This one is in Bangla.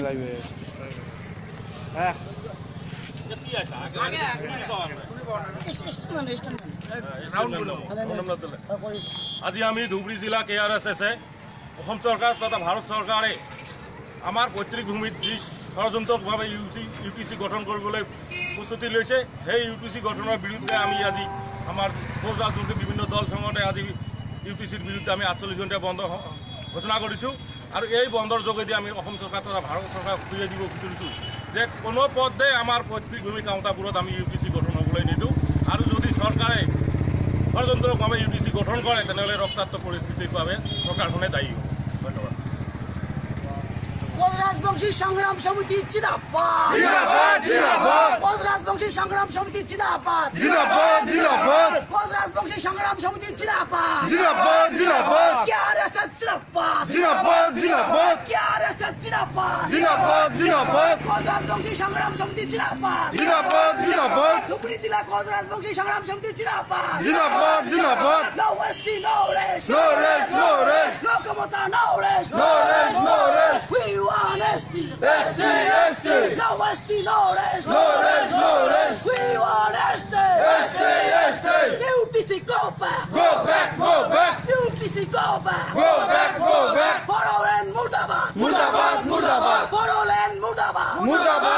লাইভে হ্যাঁ আজি আমি ধুবুৰী জিলা KRSS অসম চৰকাৰ তথা ভাৰত চৰকাৰে আমাৰ পৈতৃক ভূমিত যি ষড়যন্ত্ৰভাৱে UPC গঠন কৰিবলৈ প্ৰস্তুতি লৈছে সেই UPC গঠনৰ বিৰুদ্ধে আমি আজি আমাৰ ফৌজ ৰাজনৈতিক বিভিন্ন দল সংগঠনে আজি UPCৰ বিৰুদ্ধে আমি 48 ঘণ্টা বন্ধ ঘোষণা কৰিছোঁ আৰু এই বন্ধৰ যোগেদি আমি অসম চৰকাৰ তথা ভাৰত চৰকাৰক বুজাই দিব বিচাৰিছোঁ যে কোনো পদে আমাৰ পৈতৃক ভূমি কাউণ্টাৰবোৰত আমি UPC গঠন হ'বলৈ নিদিওঁ আৰু যদি চৰকাৰে ষড়যন্ত্ৰভাৱে UPC গঠন কৰে তেনেহ'লে ৰক্তাক্ত পৰিস্থিতিৰ বাবে চৰকাৰখনে দায়ী হ'ব। ধন্যবাদ। রাজবংশী সংগ্রাম সমিতি জিন্দাবাদ জিন্দাবাদ জিন্দাবাদ রাজবংশী সংগ্রাম সমিতি জিন্দাবাদ জিন্দাবাদ জিন্দাবাদ রাজবংশী সংগ্রাম সমিতি জিন্দাবাদ জিন্দাবাদ জিন্দাবাদ KRSS জিন্দাবাদ জিন্দাবাদ জিন্দাবাদ KRSS জিন্দাবাদ জিন্দাবাদ জিন্দাবাদ রাজবংশী সংগ্রাম সমিতি জিন্দাবাদ জিন্দাবাদ জিন্দাবাদ ধুবুৰী জিলা রাজবংশী সংগ্রাম সমিতি জিন্দাবাদ জিন্দাবাদ জিন্দাবাদ No Westy, no rest. No rest, no rest. No Kamata, no rest. No rest, no rest. We want ST. ST, ST. No Westy, no rest. No rest, no rest. We want ST. ST, ST. UTC, go back. Go back, go back. UTC, go back. Go back, go back. Boroland, Murdabad. Murdabad, Murdabad. Boroland, Murdabad. Murdabad.